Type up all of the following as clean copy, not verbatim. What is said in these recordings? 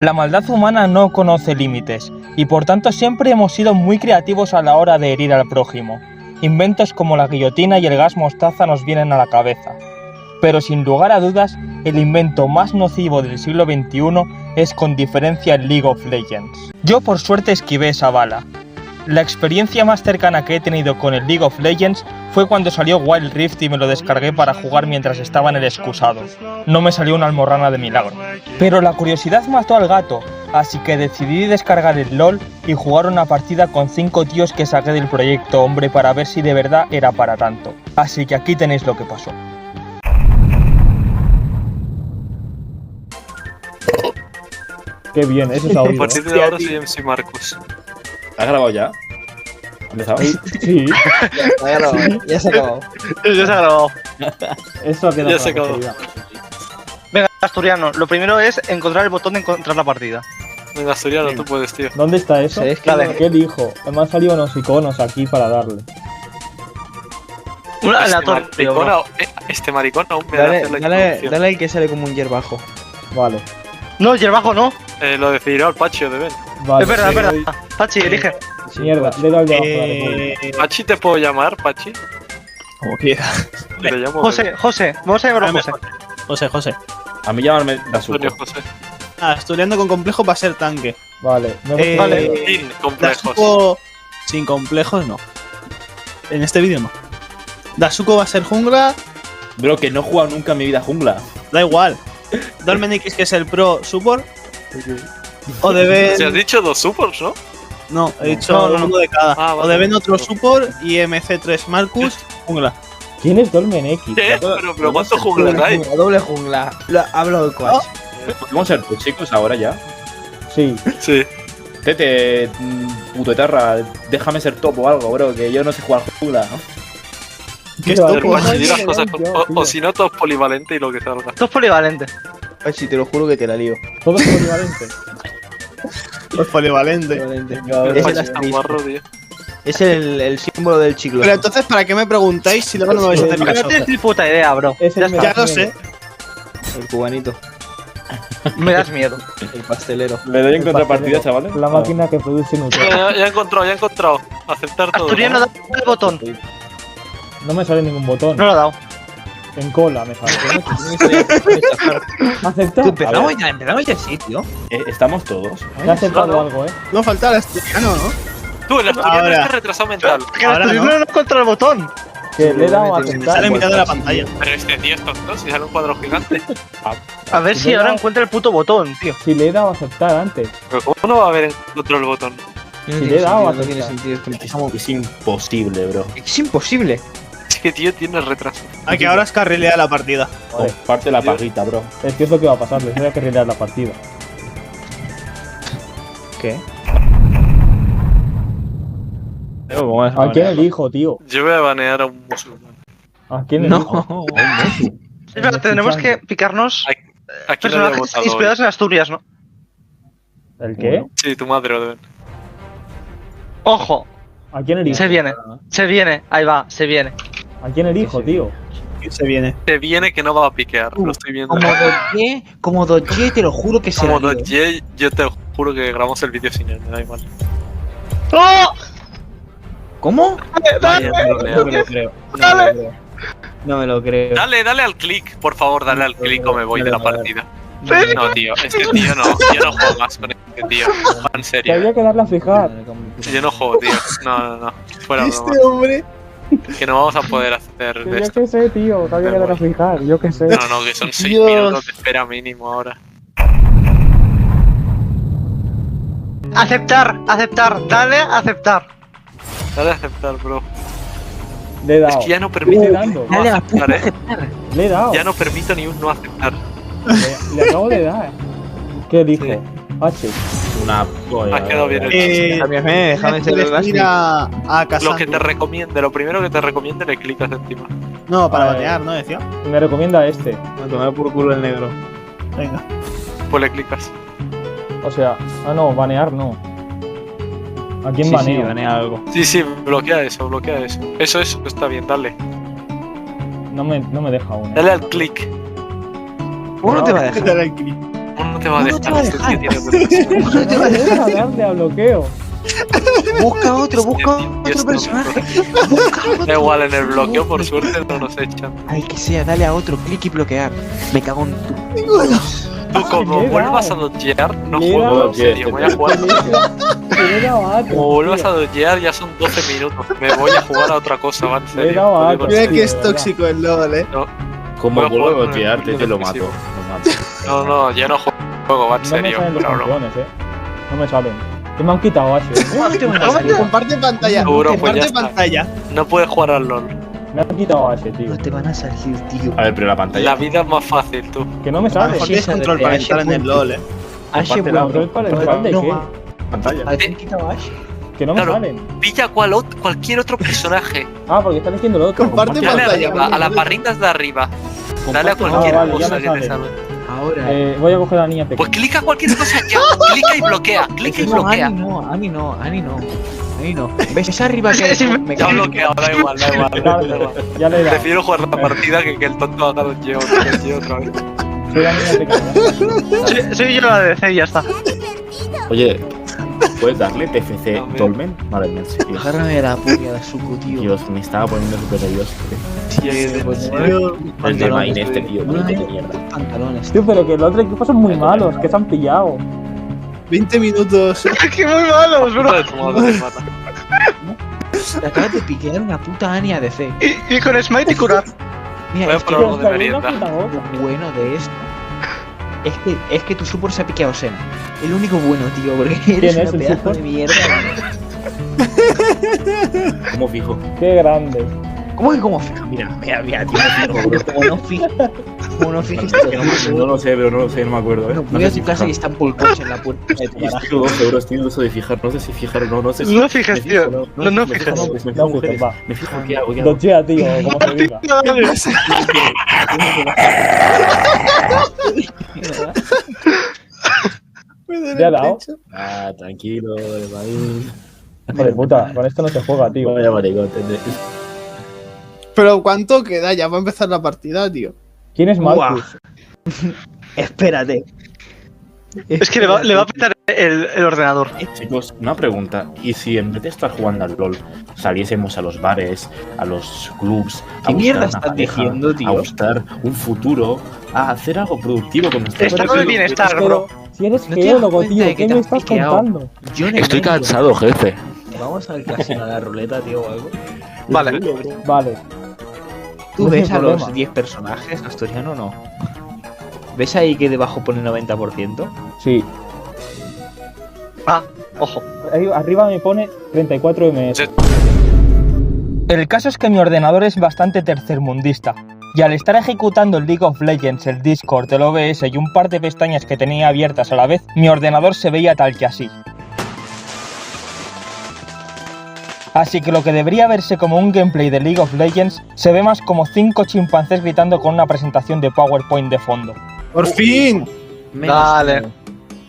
La maldad humana no conoce límites, y por tanto siempre hemos sido muy creativos a la hora de herir al prójimo. Inventos como la guillotina y el gas mostaza nos vienen a la cabeza. Pero sin lugar a dudas, el invento más nocivo del siglo XXI es con diferencia el League of Legends. Yo por suerte esquivé esa bala. La experiencia más cercana que he tenido con el League of Legends fue cuando salió Wild Rift y me lo descargué para jugar mientras estaba en el excusado. No me salió una almorrana de milagro. Pero la curiosidad mató al gato, así que decidí descargar el LOL y jugar una partida con 5 tíos que saqué del proyecto Hombre para ver si de verdad era para tanto. Así que aquí tenéis lo que pasó. Qué bien, eso es audio. A partir de ahora soy MC Marcus. ¿Has grabado ya? ¿Ha empezado? Sí. Ya se ha acabado. Ya se ha grabado. Eso queda Ya se acabó. Venga, Asturiano, lo primero es encontrar el botón de encontrar la partida. Venga, Asturiano, tú puedes, tío. ¿Dónde está eso? Sí, es que ¿Qué dijo? Me han salido unos iconos aquí para darle. Una aleatoria, bro. Este maricón aún me da hacer la introducción. Dale el que sale como un hierbajo. Vale. No, hierbajo no. Lo decidirá el Pachi de Ben. Vale. Es verdad, es verdad. Pachi, elige. Mierda, le he dado al de abajo, dale. ¿Pachi te puedo llamar, Pachi? Como quieras. Te llamo José, vamos a llamarlo José. José. A mí llamarme Dasuko. Antonio José. Asturiano con complejo va a ser tanque. Vale, me Vale. Sin complejos. Dasuko sin complejos no. En este vídeo no. Dasuko va a ser jungla, Bro, que no he jugado nunca en mi vida jungla. da igual. Dolmen X que es el pro support. O deben. Se has dicho 2 supports, ¿no? No, he dicho No. uno de cada. Ah, O vale. deben otro support y MC3 Marcus jungla. ¿Quién es Dolmen X? ¿Qué? Pero ¿cuántos junglas hay? Doble jungla. Hablo de coach. ¿Podemos ser tus chicos ahora ya? Sí. Sí. Tete, puto etarra, déjame ser top o algo, bro, que yo no sé jugar jungla, ¿no? ¿Qué es Vale, Pero topo? Pachi, di las Yo, cosas. tío. O si no, todo es polivalente y lo que salga. Esto es polivalente. Pachi, te lo juro que te la lío. Todo es polivalente. Es polivalente. El Es Pachi el es tan guarro, tío. Es el símbolo del chicle. Pero entonces, ¿para qué me preguntáis si luego no me vais a hacer No caso? tienes ni puta idea, bro. Es el Ya lo sé. El cubanito. Me das miedo. El pastelero. Le doy en El contrapartida, pastelero. chavales. La máquina que produce Nutella. Ya he encontrado. Aceptar todo. Asturiano, dale el botón. No me sale ningún botón. No lo ha dado. En cola me sale. ¿Aceptar? Empezamos ya sí, tío. ¿Estamos todos? Me ha aceptado No. algo, No falta el asturiano, ¿no? Tú, el asturiano Ahora. está retrasado mental. Que el Ahora Asturiano no encuentra el botón. Que le he dado a aceptar. Sale en mitad de la pantalla. Pero este tío es tonto, si sale un cuadro gigante. A ver si ahora encuentra el puto botón, tío. Si le he dado a aceptar antes. Pero ¿cómo no va a haber encontrado el botón? Si le he dado a No tiene aceptar. sentido. Es imposible, bro. Es imposible. Es que tío tiene retraso. A que ahora es carrilea la partida. Joder, Comparte la paguita, bro. es que es lo que va a pasar. Les voy a carrilear la partida. ¿Qué? ¿A quién elijo, tío? Yo voy a banear a un musulmán. ¿A quién elijo? No. Espera, tenemos que picarnos Aquí lo había personajes votado inspirados en Asturias, ¿no? ¿El qué? hoy. Sí, tu madre, Oden. Ojo, ¿A quién elijo? se viene, ahí va, se viene. ¿A quién elijo, tío? ¿Quién se viene? Te viene que no va a piquear, lo estoy viendo. Como Dodge, te lo juro que Como Dodge, yo te juro que grabamos el vídeo sin él, me da igual. ¡Oh! ¿Cómo? Vaya, No me lo creo. No me lo creo. Dale al click, por favor, dale al click o me voy de la partida. ¿Sí? No, tío, este tío no, yo no juego más con este tío. En Que serio, había que darle a fijar. yo no juego, tío. No. Fuera broma. Este hombre. Que no vamos a poder hacer de Yo esto. qué sé, tío. Que había que darle a fijar. Yo qué sé. No, que son 6 Dios. minutos de espera mínimo ahora. Aceptar, dale a aceptar. Dale a aceptar, bro. Le he dado. Es que ya no Le permito estoy ni dando. un no aceptar, Le he dado. Ya no permito ni un no aceptar. Le acabo de dar. ¿Qué dijo? Sí. H. Una Ha quedado bien el chiste. Déjame ser el ir a casa. Lo que te recomiende, lo primero que te recomiende le clicas encima. No, para A ver. batear, ¿no? Decía. Me recomienda este. A tomar por culo el negro. Venga. Pues le clicas. O sea, no, banear no. ¿A quién baneo? banea algo. Sí, bloquea eso. Eso está bien, dale. No me deja aún. Dale al click. ¿Cómo no te va a ¿Qué dejar? tal el clip? ¿Cómo no te va a ¿Cómo no te va a dejar? Este tío dejar? tiene ¿Cómo no te va a dejar? darle a bloqueo. Busca otro Dios, personaje. Da igual, en el bloqueo por suerte no nos echan. Al que sea, dale a otro, clic y bloquear. Me cago en tu. Tú como le he vuelvas a dado. dodgear, no Le he juego, dado. en serio, voy a jugar. Le he dado a Atrox, Como vuelvas tío. a dodgear ya son 12 minutos. Me voy a jugar a otra cosa, va, en Le he serio. dado a Lo digo en Atrox. Mira serio. que es tóxico el LOL, Como Voy a vuelvo a jugar con el golpearte, te lo mato. depresivo. Lo mato. No, yo no juego, va, en No me serio. salen los Pero no. campeones, No me salen. Que me han quitado Ashe. ¿Cómo no te van a salir? Comparte pantalla. Seguro, pues Comparte ya está. pantalla. No puedes jugar al LOL. Me han quitado Ashe, tío. No te van a salir, tío. A ver, pero la pantalla. La vida es más fácil, tú. Que no me A lo sale. mejor Sí, tienes esa control de parental en el Ashe, LOL, Ashe, Comparte bueno. ¿Control parental de No, qué? Pantalla. ¿A ti han quitado a Ashe? Que no me Claro. salen. Pilla cualquier otro personaje. Ah, porque están diciendo lo otro. Comparte Dale pantalla. arriba, a las barritas de arriba. Dale a cualquier Ah, vale, ya cosa me que te sale. salga. Ahora. Oh. Voy a coger a la niña Pues pequeña. clica cualquier cosa ya. Clica y bloquea. Clica y No, bloquea. Ani no, Ani no, Ani no. Ani no. ¿Ves esa arriba que Sí, me Ya cago en bloqueado, da igual, da igual. Vale, ya le he dado. Prefiero jugar la partida que el tonto haga dodgeo otra vez. Soy la niña pequeña. Soy yo la de DC y ya está. Oye, ¿puedes darle TFC Hombre. Dolmen? Madre mía, sí, Dios. Agárrame la polla de Zuko, tío. Dios, me estaba poniendo súper nervioso. Tío, El de Main este, tío. Ay. Qué mierda. Pantalones. Tío, pero que el otro equipo son muy malos, que se han pillado. 20 minutos. ¡Qué muy malos, bro! Puta de tu madre, te mata. Te acabas de piquear una puta Ani a DC. Y con Smite y curar. Mira, Voy a es que probar algo de Tío, merienda. una puta boca. lo bueno de esto es que tu support se ha piqueado Sena. El único bueno, tío, porque eres ¿Quién es una el pedazo support? de mierda. ¿Cómo fijo? Qué grande. ¿Cómo que como fija? Mira, tío, como no fijes. Como no fijes, tío. No lo sé, pero no lo sé, no me acuerdo. No, No voy sé a si tu casa y fijar. están polcos en la puerta de tu Y garaje. tengo 2 euros, tío, eso de fijar. No sé si fijar o no, no sé si. No fijes, me fijo, tío. no, No me fijes. fijo, pues me No fijo, fijes, va. Me fijo, ¿qué hago? ¿Qué hago? Dodgea, tío, como se diga. ¿Ya ha dado? Ah, tranquilo, Main. Hijo de puta, con esto no se juega, tío. Vaya maricón, ¿entendés? Pero ¿cuánto queda ya para empezar la partida, tío? ¿Quién es Marcus? Espérate. Es que le va a petar el ordenador. Chicos, una pregunta. ¿Y si en vez de estar jugando al LOL saliésemos a los bares, a los clubs, a ¿Qué mierda buscar una estás pareja, diciendo, tío? a buscar un futuro, a hacer algo productivo con nuestra Estado vida? de bienestar, Pero, bro. si eres ¿No te das geólogo, cuenta tío, de que ¿qué te me has estás piqueado? contando? Yo en el Estoy medio. cansado, jefe. Vamos al casino a la ruleta, tío, o algo. Vale. Vale. ¿Tú No ves hay a los problema. 10 personajes, Asturiano o no? ¿Ves ahí que debajo pone 90%? Sí. Ah, ojo. Ahí arriba me pone 34 ms. Sí. El caso es que mi ordenador es bastante tercermundista. Y al estar ejecutando el League of Legends, el Discord, el OBS y un par de pestañas que tenía abiertas a la vez, mi ordenador se veía tal que así. Así que lo que debería verse como un gameplay de League of Legends se ve más como 5 chimpancés gritando con una presentación de PowerPoint de fondo. ¡Por fin! Dale.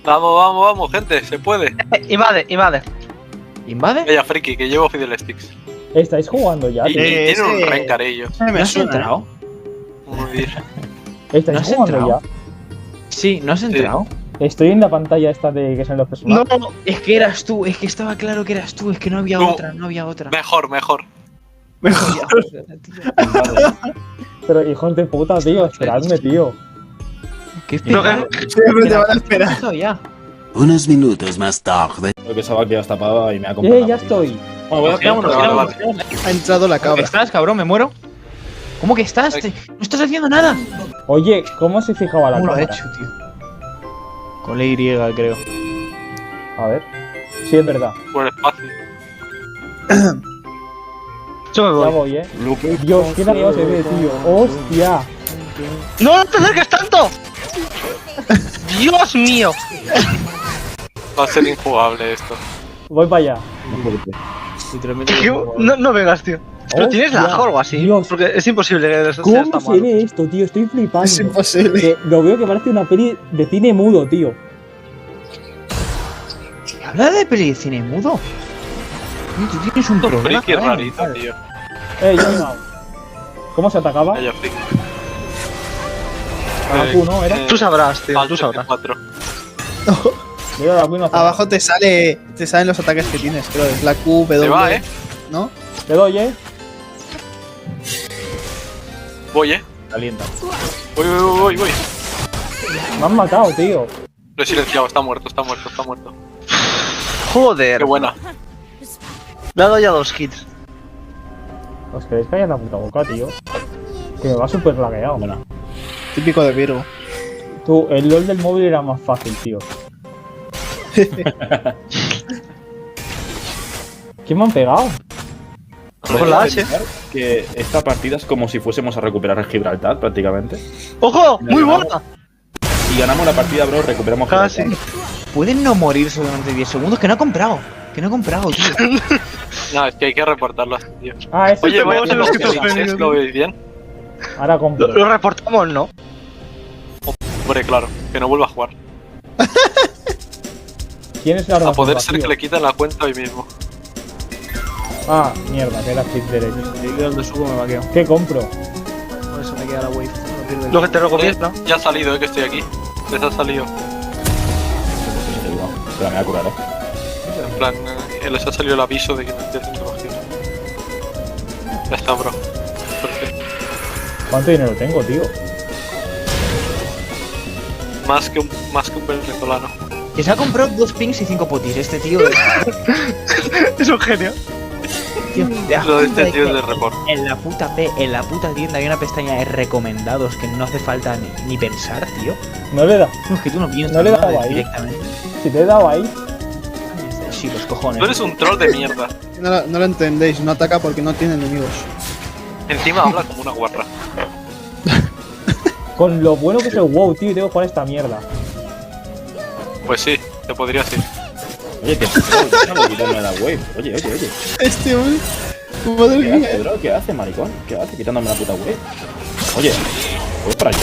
Vamos, gente, se puede. Invade. ¿Invade? Vaya friki, que llevo Fidel Sticks. ¿Estáis jugando ya? Y tío? tienen un sí. rencar ellos. Me ¿No has suena. entrado? Muy bien. ¿Estáis ¿No has jugando entrado? ya? Sí, ¿no has entrado? Estoy en la pantalla esta de que son los personajes. No, Es que eras tú, es que estaba claro que eras tú, es que no había No. otra, no había otra. Mejor. Pero hijos de puta, tío, esperadme, tío. ¿Qué No, Siempre te van a esperar. Esto ya. Unos minutos más tarde. Lo que estaba que ya está tapado y me ha comprado. Ya estoy. Bueno, voy a Vale. Ha entrado la ¿Cómo que cabra. estás, cabrón? ¿Me muero? ¿Cómo que estás? No estás haciendo nada. Oye, ¿cómo se fijaba la ¿Cómo lo ha cámara? hecho, tío? Con la Y, creo. A ver. Sí, es verdad. Por espacio. yo me Ya voy. voy, Dios, qué largo se ve, tío. ¡Hostia! ¡No te acerques tanto! ¡Dios mío! Va a ser injugable esto. Voy para allá. Literalmente. No vengas, tío. Pero tienes Hostia, lag o algo así. Dios. Porque es imposible que sea ¿Cómo tan se malo. ve esto, tío? Estoy flipando. Es imposible. Que lo veo que parece una peli de cine mudo, tío. Habla de peli de cine mudo. Tío, tú tienes un problema. Friki joder, rarito, mental. tío. Ya he llegado. ¿Cómo se atacaba? Vaya friki. A Q, ¿no? ¿Era? Tú sabrás, tío. Alt Tú sabrás. F4. Le doy a la Q y no hace nada. Abajo te salen los ataques que tienes, creo. Es la Q, Se W. va, ¿No? Le doy, Voy, Calienta. Voy. Me han matado, tío. Lo he silenciado, está muerto. Joder. Qué buena. Le ha dado ya 2 hits. ¿Os queréis callar la puta boca, tío? Que me va súper lagueado. Bueno, Típico de Virgo. Tú, el LOL del móvil era más fácil, tío. ¿Quién me han pegado? Con la H. que esta partida es como si fuésemos a recuperar Gibraltar prácticamente. ¡Ojo! ¡Muy buena! Y ganamos la partida, bro, recuperamos Casi. Gibraltar. Pueden no morirse durante 10 segundos. Que no ha comprado. Tío. No, es que hay que reportarlo, tío. Ah, ese Oye, es voy a el hacer que los me pega. clips, ¿lo veis bien? Ahora compro. Lo reportamos, ¿no? Hombre, claro, que no vuelva a jugar. ¿Quién es la A razón, poder ser tío? que le quiten la cuenta hoy mismo. Ah, mierda, que era clic derecho. El donde subo me vaqueo. ¿Qué compro? Por eso me queda la wave. No pierdo el- Lo que te recomiendo. Ya ha salido, que estoy aquí. Les ha salido. Espera, me voy a curar, En plan, les ha salido el aviso de que no estoy haciendo magia. Ya está, bro. Perfecto. ¿Cuánto dinero tengo, tío? Más que un venezolano. Que se ha comprado 2 pings y 5 potis. Este tío. Es un genio. Tío, Lo de este tío es de report. En la puta tienda hay una pestaña de recomendados que no hace falta ni pensar, tío. No le da. No, es que tú no piensas No le he nada dado ahí. directamente. Si te he dado ahí, Sí, los cojones. Tú eres un troll de mierda. No lo entendéis, no ataca porque no tiene enemigos. Encima habla como una guarra. con lo bueno que es el WoW, tío, tengo que jugar esta mierda. Pues sí, te podría decir. Oye, que déjame quitarme la wave. Oye. Este hombre. Madre ¿Qué mía. hace, bro? ¿Qué hace, maricón? ¿Qué hace quitándome la puta wave? Oye, voy para allá.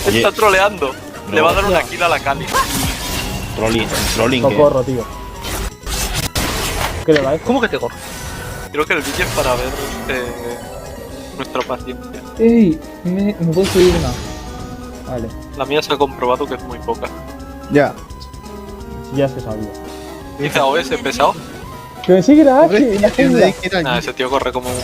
Oye, Está troleando. Le va a dar una kill a la Cali. trolling. Socorro, tío. ¿Qué le dais? ¿Cómo que te corro? Creo que el vídeo es para ver nuestra paciencia. ¡Ey! Me puedo subir una. Vale, La mía se ha comprobado que es muy poca. Ya. ya se sabía. Dice AOS, pesado. ¡Que me sigue la H! Hombre, en la tienes jungla! que ir Nah, allí. ese tío corre como un...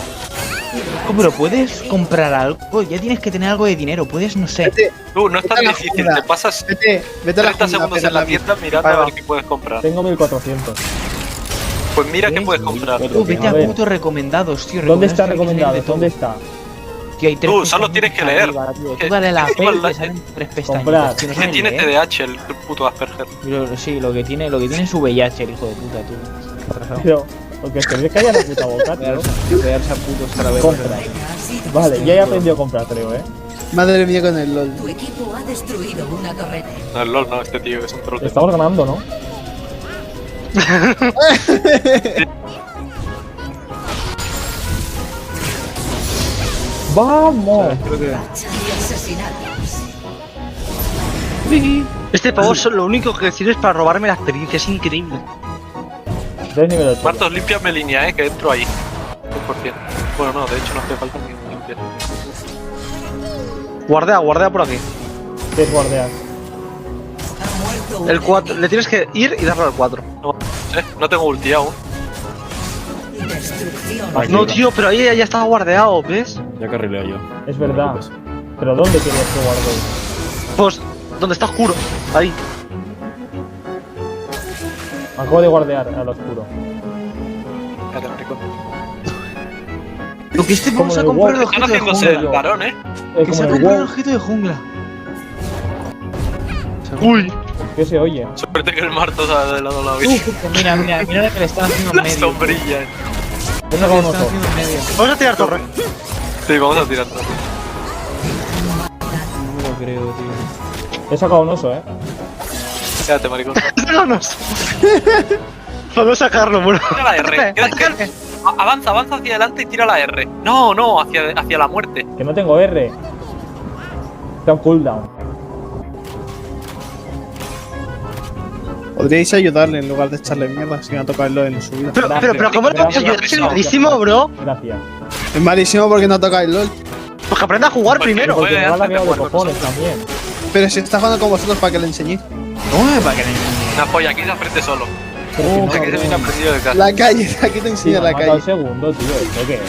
Pero puedes comprar algo. Ya tienes que tener algo de dinero. Puedes, no sé. Tú, no es tan Vete a la difícil. jungla. Te pasas Vete a la 30 jungla, segundos pega en la la tienda mirando Ahí a va. ver qué puedes comprar. Tengo 1400. Pues mira qué puedes comprar. Vete A a ver. putos recomendados, tío. ¿Dónde está recomendados recomendado? que hay que tener de ¿Dónde está? todo. Tío, hay 3 Tú, solo tienes que leer. tío. Que- Tú dale la que P y igual te salen 3 pestañas. Comprar. Tío, no Que saben tiene leer. TDAH el puto Asperger. Pero sí, lo que tiene es su VIH, el hijo de puta, tú. Retrasado. Pero, porque te ves que haya la puta boca, tío. Pegarse a putos para ver. Compra. Vale, ya he aprendido a comprar, creo, Madre mía con el LOL. Tu equipo ha destruido una torreta. No, el LOL no, este tío es un troll. Estamos ganando, ¿no? ¡Vamos! Creo que. Racha de asesinatos. Este pavo lo único que sirve es para robarme la experiencia, es increíble. 3 nivel 8. Martos, límpiame línea, que entro ahí. 100%. Bueno, no, de hecho no hace falta ni limpiar. Guardea por aquí. ¿Qué es guardear? Ha muerto un El 4, le tienes que ir y darle al 4. No tengo ulti aún. destrucción. Aquí. No, tío, pero ahí ya estaba guardeado, ¿ves? Ya carrileo yo. Es verdad. ¿Pero dónde querías que guarde? Pues, donde está oscuro. Ahí. Acabo de guardear al oscuro. Espérate, maricón. Lo que este Como pavo se ha en el comprado el WoW. Están objeto de haciéndose el jungla. varón, Que Como se ha en el comprado el WoW. objeto de jungla. Uy. ¿Qué se oye? Suerte que el Martos ha de lado a la Pues mira lo que le están haciendo en La medio. sombrilla. He Lo sacado que un le están oso. haciendo en medio. Vamos a tirar torre. Sí, vamos a tirar atrás. No me lo creo, tío. He sacado un oso, Quédate, maricón. Vámonos. Vamos a sacarlo, bueno. Tira la R. Avanza hacia adelante y tira la R. No, hacia la muerte. Que no tengo R. Está un cooldown. Podríais ayudarle en lugar de echarle mierda si me ha tocado el LOL en su vida. Pero, ¿cómo le puedes ayudar? Es malísimo, bro. Gracias. Es malísimo porque no toca el LOL. Pues que aprenda a jugar Porque primero. no puede. Porque me va la hacer de de cojones nosotros. también. Pero si está jugando con vosotros para que le enseñéis. ¿Cómo para que le Una polla, aquí se aprende solo. Oh, Aquí se viene aprendido de casa. La calle, aquí te enseña la calle. segundo, tío. ¿Esto qué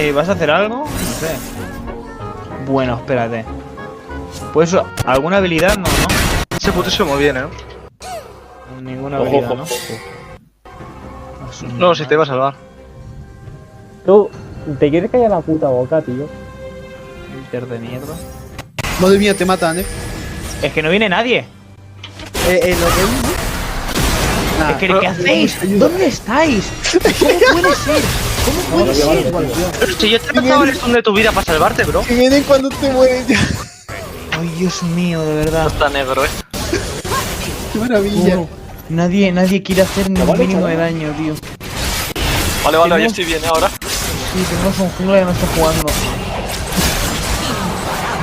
es? ¿Vas a hacer algo? No sé. Bueno, espérate. Pues alguna habilidad no, ¿no? Ese putísimo muy bien, Ninguna Ojo, habilidad, ojo, ¿no? ojo. No, si te iba a salvar. Tú, ¿te quieres callar la puta boca, tío? Inter de mierda. Madre mía, te matan, Es que no viene nadie. Lo que Nah, Es que, ¿qué hacéis? ¿Dónde estáis? ¿Cómo puede ser? ¿Cómo puede ser? Pero si yo te he pasado el stun de tu vida para salvarte, bro. que vienen cuando te mueres ya. Ay, Dios mío, de verdad. Está negro, Qué maravilla. Nadie quiere hacer ni un mínimo de daño, tío. Vale, ya estoy bien ahora. Sí, tenemos un jungla que no está jugando.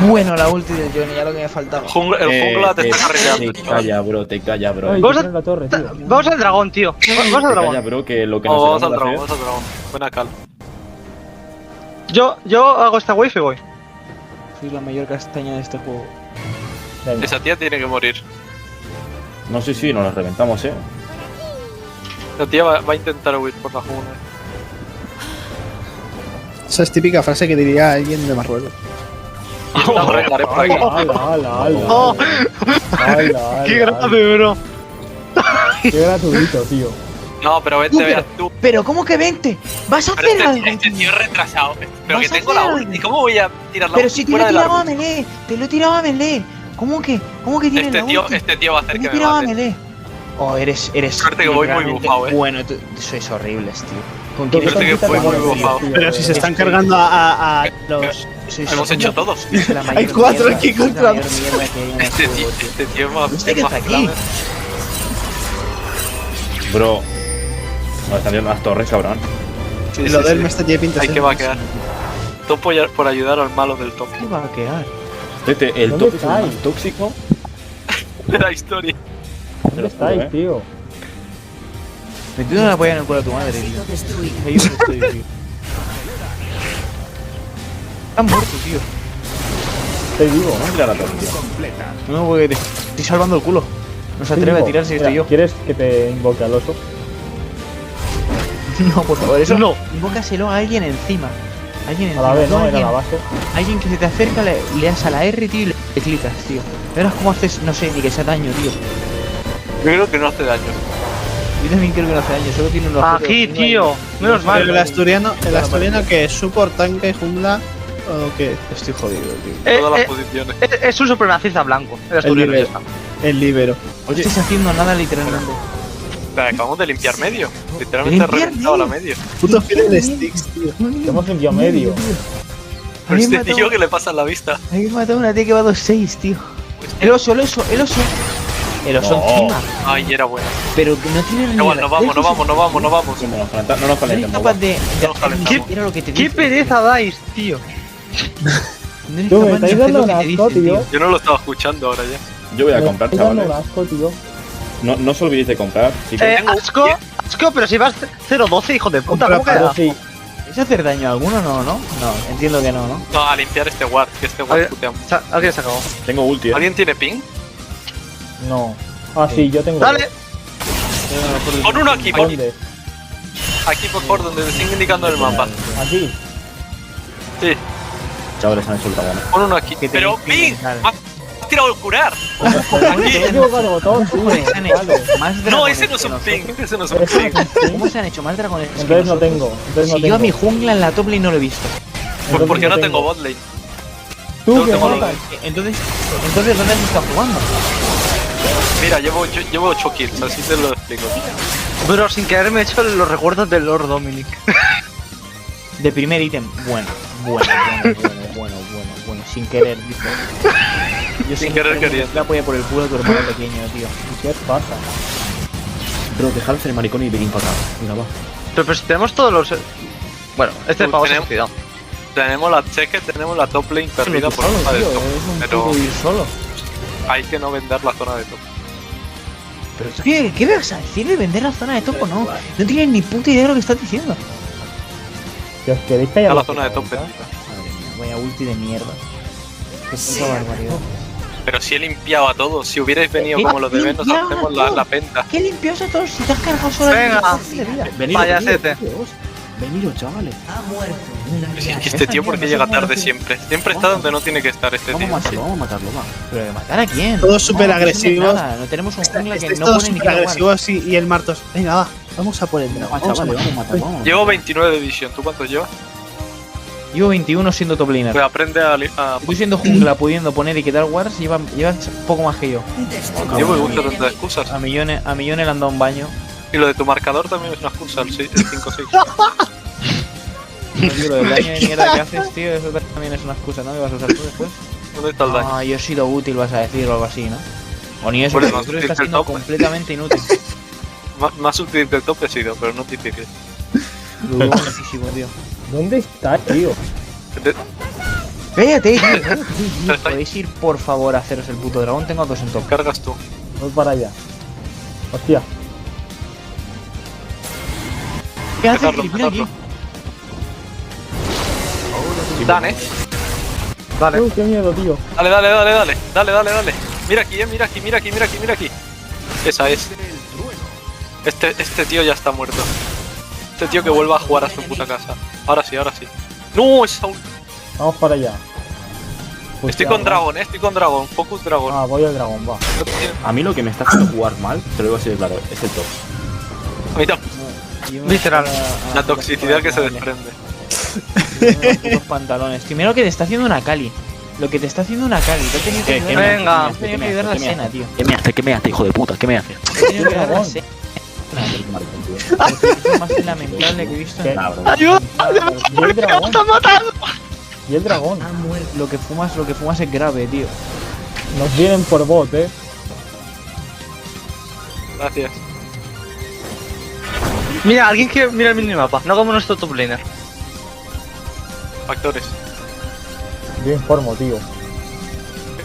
Bueno, la ulti del Johnny, ya lo que me faltaba. El jungla te está cargando. Te calla, bro, te calla, bro. Ay, Vamos tiene la torre, tío. Vamos al dragón, tío. Vamos al Te calla, dragón. bro, que lo que Vamos al nos dragón, hacer... vamos al dragón. Buena cal. Yo hago esta wave y voy. Soy la mayor castaña de este juego. Venga. Esa tía tiene que morir. No sé si nos la reventamos, La tía va a intentar huir por la jungla. Esa es típica frase que diría alguien de Marruecos. Y la arreglaré por aquí. Oh, qué grave, bro. Qué gratuito, tío. No, pero vete, veas tú. Pero, ¿cómo que 20? ¿Vas a Pero hacer algo? este tío es retrasado. Pero ¿Vas que a tengo la hacer ulti. algo? ¿Cómo voy a tirar la Pero ulti si te lo he fuera de la tirado a ulti? melee, te lo he tirado a melee. ¿Cómo que tienes Este la tío, ulti? este tío va a hacer Te lo que he me tirado a mate. melee. Oh, eres Suerte que voy muy realmente bufado, Bueno, sois horribles, tío. ¿Con Tú, quién Suerte que estás fue muy jugando, tío? bufado. Pero si se están cargando a los. Hemos hecho todos. Es la mayor Hay 4 mierda, aquí es la contra mayor mierda que hay en el Este juego, tío es más. ¿Este es qué más está aquí? clave. Bro. Nos están viendo las torres, cabrón. Sí, Lo sí, del sí. me está tiene pinta. Hay que vaquear. Top por ayudar al malo del top ¿Qué va a quedar? El ¿Dónde top es el estáis? más tóxico. de la historia. Te lo juro, estáis, tío? Metido una polla en el culo a tu madre, tío. Sido destruido. Ahí donde estoy, tío. Está muerto, tío. Estoy vivo. Vamos a tirar la torre, tío. No, porque te estoy salvando el culo. No se atreve a tirar si estoy yo. ¿Quieres que te invoque al oso? No, por favor, eso No. Invócaselo a alguien encima. Alguien A encima. la vez, tú ¿no? Era alguien, la base. alguien que se te acerca, le das a la R, tío, y le clicas, tío. Verás cómo haces, no sé, ni que sea daño, tío. Yo creo que no hace daño. Yo también creo que no hace daño, solo tiene unos. Aquí, tío. Menos Pero el mal. asturiano que es support, tanque, jungla o qué? Estoy jodido, tío. Todas las Eh, posiciones. Es un supremacista blanco. El asturiano, ya líder. está. El libero. No estáis haciendo nada literalmente. Pero acabamos de limpiar medio. Literalmente he ¿Limpiar reventado la medio? medio. Puto Fidel Sticks, tío. Hemos enviado medio. Pero Alguien este mató- tío que le pasa en la vista. Alguien mató a una tía que va 2-6, tío. El oso, el oso, el oso. El oso No. encima. Ay, era buena. Pero que no tiene ni. Igual, nos vamos. No No nos eres calentemos. capaz de Nos calentamos. Era lo que te ¿Qué dice. pereza dais, tío? No eres Tú, me capaz de estáis hacer dando lo un que te asco, dicen, tío. Yo no lo estaba escuchando ahora ya. Yo voy a Me comprar, estáis dando chavales. un asco, tío. No os olvidéis de comprar, chicos. tengo un Asco, pie. asco, pero si vas 0-12, hijo de puta, ¿cómo Compra queda? Pero sí. ¿Es hacer daño a alguno? No, ¿no? No, entiendo que no, ¿no? No, a limpiar este ward. Que este ward putea mucho. Alguien se acabó. Tengo ulti, ¿Alguien tiene ping? No. Ah, sí, yo tengo. Dale. Pon uno aquí, pon. ¿Dónde? Aquí por favor, donde te estén indicando en el mapa. Aquí. Sí, Chavales, han hecho el dragón. pon uno aquí. Que te Pero limpien, ping, dale. me has tirado el curar. Me he equivocado de botón, tío. ¿Cómo se han hecho Vale. más No, dragones ese no es que un nosotros? ping. Ese no es un Pero eso ping. no es un ¿Cómo se han hecho más dragones que Entonces no nosotros? tengo. Entonces no Si yo a mi tengo. jungla en la top lane no lo he visto. Pues porque no Entonces tengo bot lane. Tú, no que tengo matas. Entonces, ¿dónde has estado jugando? Mira, llevo 8 kills, así te lo explico. Bro, sin querer me he hecho los recuerdos del Lord Dominic. De primer ítem. Bueno. Sin querer, dice. Yo Sin querer queriendo. La polla por el culo de tu hermano pequeño, tío. ¿Qué pasa? Bro, dejad de hacer el maricón y venid para acá. Venga, va. Pero si tenemos todos los... Bueno, este Pues pavo se ha tenemos- suicidado. Tenemos la cheque, tenemos la top lane perdida por culpa del top. Es un Pero puto ir solo. hay que no vender la zona de top. Pero tú, ¿qué vas a decir de vender la zona de top o no? No tienes ni puta idea de lo que estás diciendo. Que os queréis callar. Está la la zona de boca, top Madre mía, vaya ulti de mierda. Qué puta barbaridad. Pero si he limpiado a todos, si hubierais venido ¿Qué como los de nos limpiado hacemos a la todos? penta. ¿Qué limpios a todos si te has cargado solo Venga. de vida? Payasete. Veniros, chavales. Ha muerto un Es aliado. que este tío, ¿por qué llega tarde siempre? Siempre está donde no tiene que estar este Vamos a tío. matarlo, vamos a matarlo, va. ¿Pero de matar a quién? Todos súper no agresivos. hacemos nada, no tenemos un jungla que Estáis no todos pone ni súper siquiera guardia. agresivos y el Martos. Venga, va. Vamos a por el dragón. Va, chavales, vamos a matarlo, vamos. Llevo 29 de visión, ¿tú cuántos llevas? Llevo 21 siendo top laner. Pues aprende a... Tú siendo jungla pudiendo poner y quitar wards, llevas poco más que yo. Llevo y uso tantas excusas. A millones le han dado un baño. Y lo de tu marcador también es una excusa, el 5-6. No, tío, lo del daño de mierda que haces, tío, eso también es una excusa, ¿no? Que vas a usar tú después. ¿Dónde está el daño? Ah, yo he sido útil, vas a decir, o algo así, ¿no? O ni eso, Pues porque más tú útil estás que el siendo top. completamente inútil. Más útil que el top he sido, pero no difícil. Lo dudo muchísimo, tío. ¿Dónde está, tío? ¡Cállate, tío! ¿Podéis ir, por favor, a haceros el puto dragón? Tengo a dos en top. Cargas tú. Voy para allá. Hostia. ¿Qué haces, Dejarlo, Filipino, aquí? dejarlo. Dan, Vale. Qué miedo, tío. Dale. Mira aquí, mira aquí. Esa es. Este tío ya está muerto. Este tío que vuelva a jugar a su puta casa. Ahora sí. No, es Saúl. Vamos para allá. Estoy con dragón, focus dragón. Ah, voy al dragón, va. A mí lo que me está haciendo jugar mal, te lo digo así de claro, es el top. A mí Yo me Literal. voy a- la toxicidad que se desprende. Los pantalones. Tío, mira lo que te está haciendo una Kali. Lo que te está haciendo una Kali. Te ha tenido que ayudar. Venga. Te ha tenido que ayudar la escena, tío. ¿Qué me hace, hijo de puta? ¿Qué me hace? Te ha tenido que ayudar la escena. Es lo más lamentable que he visto. ¿Qué? ¡Ayuda! ¿Y el dragón? ¡Está matando! ¿Y el dragón? Ha muerto. Lo que fumas es grave, tío. Nos vienen por bot, Gracias. Mira, alguien que mira el minimapa, no como nuestro top laner. Factores. Yo informo, tío.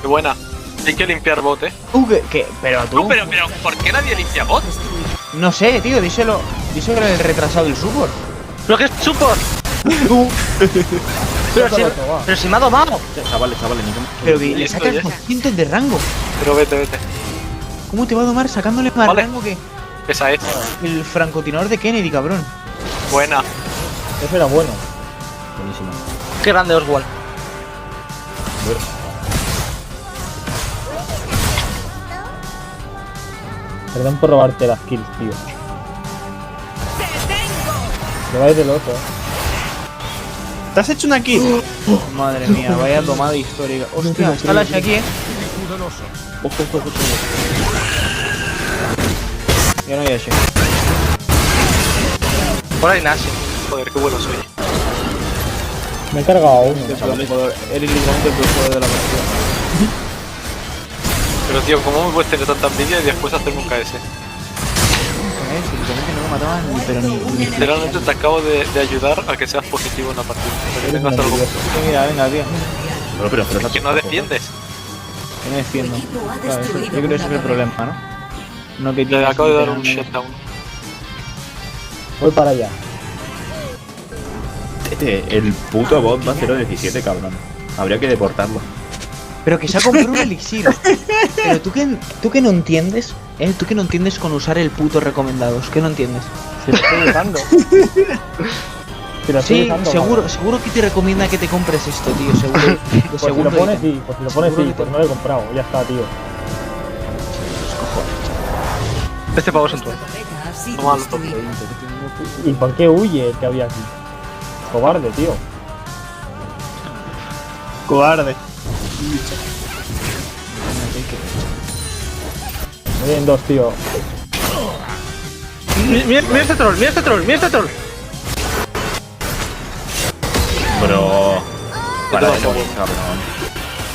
Qué buena. Hay que limpiar bot, ¿Qué? Pero tú. No, pero, ¿por qué nadie limpia bot? No sé, tío, díselo el retrasado del support. ¿Pero qué es support? Pero si me ha domado. Chavales, Pero que Sí, le esto sacas ya. 200 de rango. Pero vete. ¿Cómo te va a domar sacándole más Vale. rango que Esa es. el francotirador de Kennedy, cabrón? Buena. Eso era bueno. Buenísimo. Qué grande Oswald. Perdón por robarte las kills, tío. Te va a ir del otro, ¿Te has hecho una kill? Madre mía, vaya domada histórica. Hostia, está la aquí, Ya no hay Ashe. Por ahí Nash. Joder, qué bueno soy. Me he cargado a uno. Eres literalmente el peor jugador de la partida. Pero tío, ¿cómo me puedes tener tanta envidia y después hacerme un KS? Literalmente no lo mataban pero ni Literalmente te acabo de ayudar a que seas positivo en la partida. Para que tengas algo. Mira, venga, tío. Pero Es que no defiendes. Que no defiendo. equipo ha Claro, yo destruido creo que ese es una el problema, ¿no? No que Le tienes acabo de dar un literalmente- shutdown. Voy para allá. El puto bot va a 0.17, cabrón. Habría que deportarlo. Pero que se ha comprado un elixir. Pero tú que no entiendes, tú que no entiendes con usar el puto recomendados, ¿qué no entiendes? Si lo estoy usando. Si lo estoy Sí, usando, seguro que te recomienda que te compres esto, tío, seguro. De Pues si segundo lo pones, ítem. sí. Pues si lo pones, Seguro sí. que Pues te- no lo he comprado. Ya está, tío. Este pavo es un troll. torreta ha sido Toma, lo destruida. ¿Y por qué huye el que había aquí? Cobarde, tío. Cobarde. Me vienen dos, tío. Mira este troll, mira este troll, mira este troll. Bro. Para de Demasiado morir, bueno. cabrón.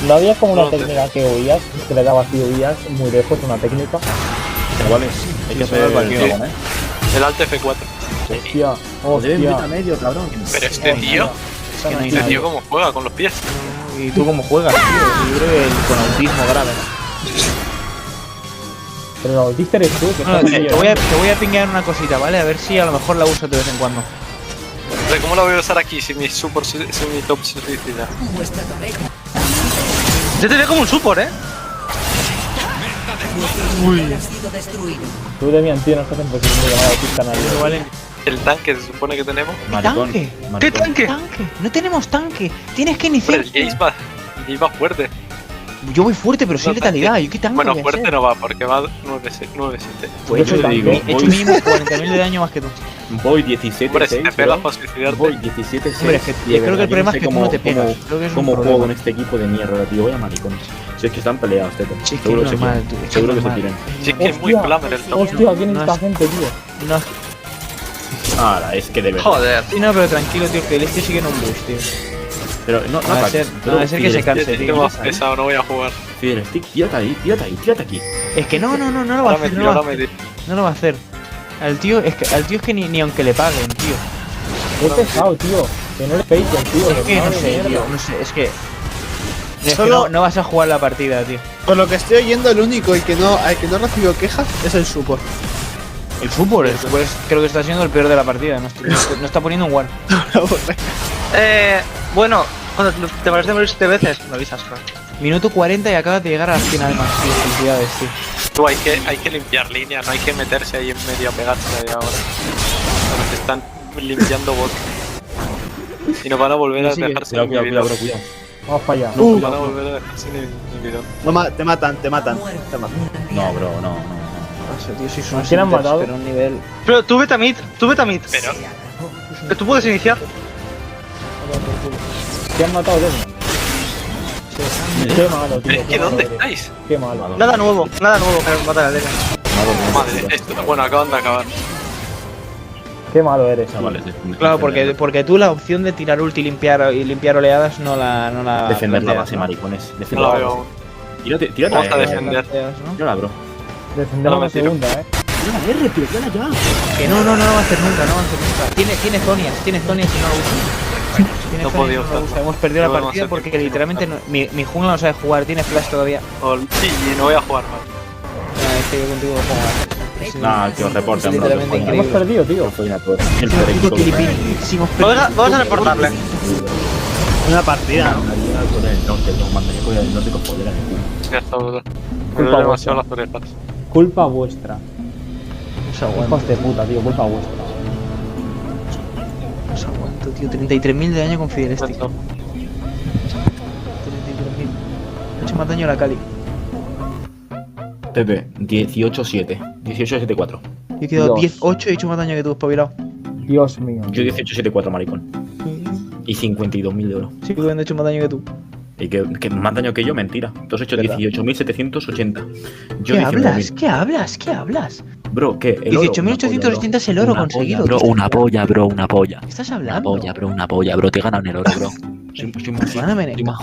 ¿No había como una No, técnica que huías? Que le dabas y huías muy lejos, una técnica. Chavales, hay que hacer el dragón, El Alt F4. Hostia, Deben hostia. meter a medio, cabrón. Pero este tío, Es que no hay este nadie. tío cómo juega con los pies. ¿Y tú cómo juegas, tío? Yo creo que con autismo grave. Pero el autista eres tú, que Bueno, estás te aquí, voy a pinguear una cosita, ¿vale? A ver si a lo mejor la uso de vez en cuando. Pero ¿cómo la voy a usar aquí si mi super, si mi top se suicida? Vuestra torreta. Yo te veo como un support, Uy. Ha sido destruido. Tú, Demian, tío, no estás en posición de llamar a pista a nadie. Vale. El tanque se supone que tenemos. Maricón. tanque? ¿Qué maricón. tanque? Tanque. No tenemos tanque. Tienes que Hombre, iniciar. el Jace va fuerte. Yo voy fuerte, pero sin No, letalidad. tanque. ¿Yo qué tanque Bueno, voy a fuerte ser? no va porque va 9-7. Pues Yo te digo, he hecho voy- mínimo 40.000 de daño más que tú. Voy 17-6. Hombre, si te pegas bro. para suicidarte. Voy 17-6. Hombre, es que y de creo que verdad, el problema yo es sé que tú no te pegas. Creo que es un cómo problema. juego con este equipo de mierda, tío. Vaya maricones. Si es que están peleados, Teto. Sí, es que Seguro es que se normal, quieren. tío, es que Seguro es que se normal. quieren. Sí, que es muy flamer el top. Hostia, ¿quién es No esta es- gente, tío? No, es- Ahora, es que de verdad. Joder. sí, no, pero tranquilo, tío, que el este sigue en un boost, tío. Pero no, No va a ser, pero no va a ser que se Fidel canse, Stick, tío. Estoy más pesado, no voy a jugar. Fidel Stick, tírate ahí, tírate aquí. Es que no lo va a Ahora me hacer, tiro, no lo va a ahora me hacer. tiro. No lo va a hacer. Al tío es que ni aunque le paguen, tío. Es pesado, tío. Que no le faker, tío. Es que no madre sé, mierda. tío, no sé, es que Solo- no vas a jugar la partida, tío. Por lo que estoy oyendo, el único al que no recibido quejas es el support. El support creo que está siendo el peor de la partida, no está poniendo un one. Bueno, cuando te parece morir 7 veces, me avisas, claro. Minuto 40 y acabas de llegar a las finales más, tío. Felicidades, tío. Tú, hay que limpiar línea, no hay que meterse ahí en medio a pegarse ahí ahora. Ahora se están limpiando bots. Y nos van a volver a Sí, que- dejar sin Cuidado, inhibidor. cuidado. Vamos para allá. Nos van a volver a dejar sin inhibidor. No, te matan. Te matan. No, bro, no. Eso, tío, sois ¿A unos quién han inters, matado? pero a un nivel. Pero tú vete a mid, Pero, Que tú puedes iniciar. ¿Qué han matado, Demian? Qué malo, tío. ¿pero es que dónde estáis? Qué malo. Nada nuevo que matar al Demian. Madre, esto, bueno, acaban de acabar. Qué malo eres, Chavales, Claro, porque tú la opción de tirar ulti y limpiar oleadas no la defender la planteas, base, ¿no? maricones. No Defender la la veo base. aún. Tírate Vamos a ahí, defender. Planteas, ¿no? Tírala, bro. Defender No una me tiro. segunda, Que no va a hacer nunca. Tiene zonias y no lo usa. Tiene No zonias y podía no lo usarlo. usa. Hemos perdido Llevo la partida demasiado porque tiempo sin literalmente mi jungla no sabe jugar, tiene flash todavía. Sí, y no voy a jugar más. Es que yo contigo no juego más. Nah, que os reporten, bro. Literalmente que os Hemos increíble. perdido, tío. joden a todos. El Puto peor equipo que Filipini, si hemos Vamos a reportarle. Una partida, ¿no? María con el norte, los mandaría con el norte con poder en el culo. Ya está, bro. Me Culpa duele demasiado las orejas. Culpa vuestra. No se aguanta, Hijos de puta, tío. Culpa vuestra. no se aguanta, tío. 33.000 de daño con Fidel Stick. 33.000. Ha hecho más daño a la Cali. Pepe, 18-7. 18-7-4. Yo he quedado Dios. 10-8 y he hecho más daño que tú, espabilado. Dios mío. Yo 18-7-4, maricón. Y 52.000 de oro. Sí que he hecho más daño que tú. Y que más daño que yo, mentira. Tú has hecho ¿Verdad? 18.780. Yo ¿Qué 19.000. hablas? ¿Qué hablas? ¿Qué hablas? Bro, ¿qué? El oro, 18.880 es el oro una conseguido. polla, ¿Qué bro, una polla, bro, una polla. ¿Qué estás Una hablando? polla, bro. Te ganan el oro, bro.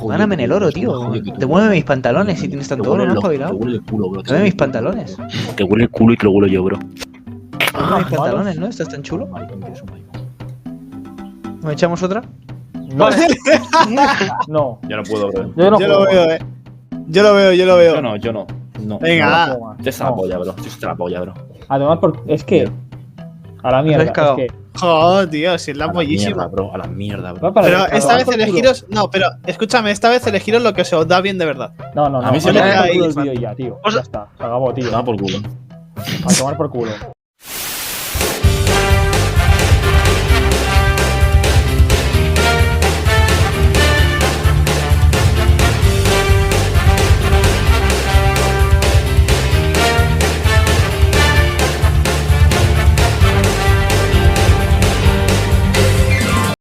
Gáname en el oro, tío. Devuélveme mis pantalones si tienes tanto oro, ¿no, Te espabilado? huele el culo, bro. Dame mis pantalones. Te huele el culo y te lo huelo yo, bro. Dame mis pantalones, ¿no? ¿Estás tan chulo? Maricón, que eres un maricón. ¿Nos echamos otra? No. No. Ya no puedo, bro. Yo no Yo lo juego. veo, Yo lo veo. Yo no. No. Venga, No juego más. Te está la No. polla, bro. Te está la polla, bro. Además, es que. A la mierda. habéis cagado. Es que. Joder, tío, si es la A la pollísima. mierda, bro. A la mierda, bro. va para Pero el- esta a vez tomar por culo. elegiros. No, pero escúchame, esta vez elegiros lo que se os da bien de verdad. No. A mí se A me tomar cae por culo ahí, el vídeo ya, tío. Ya está. Se acabó, tío. Da por culo. A tomar por culo.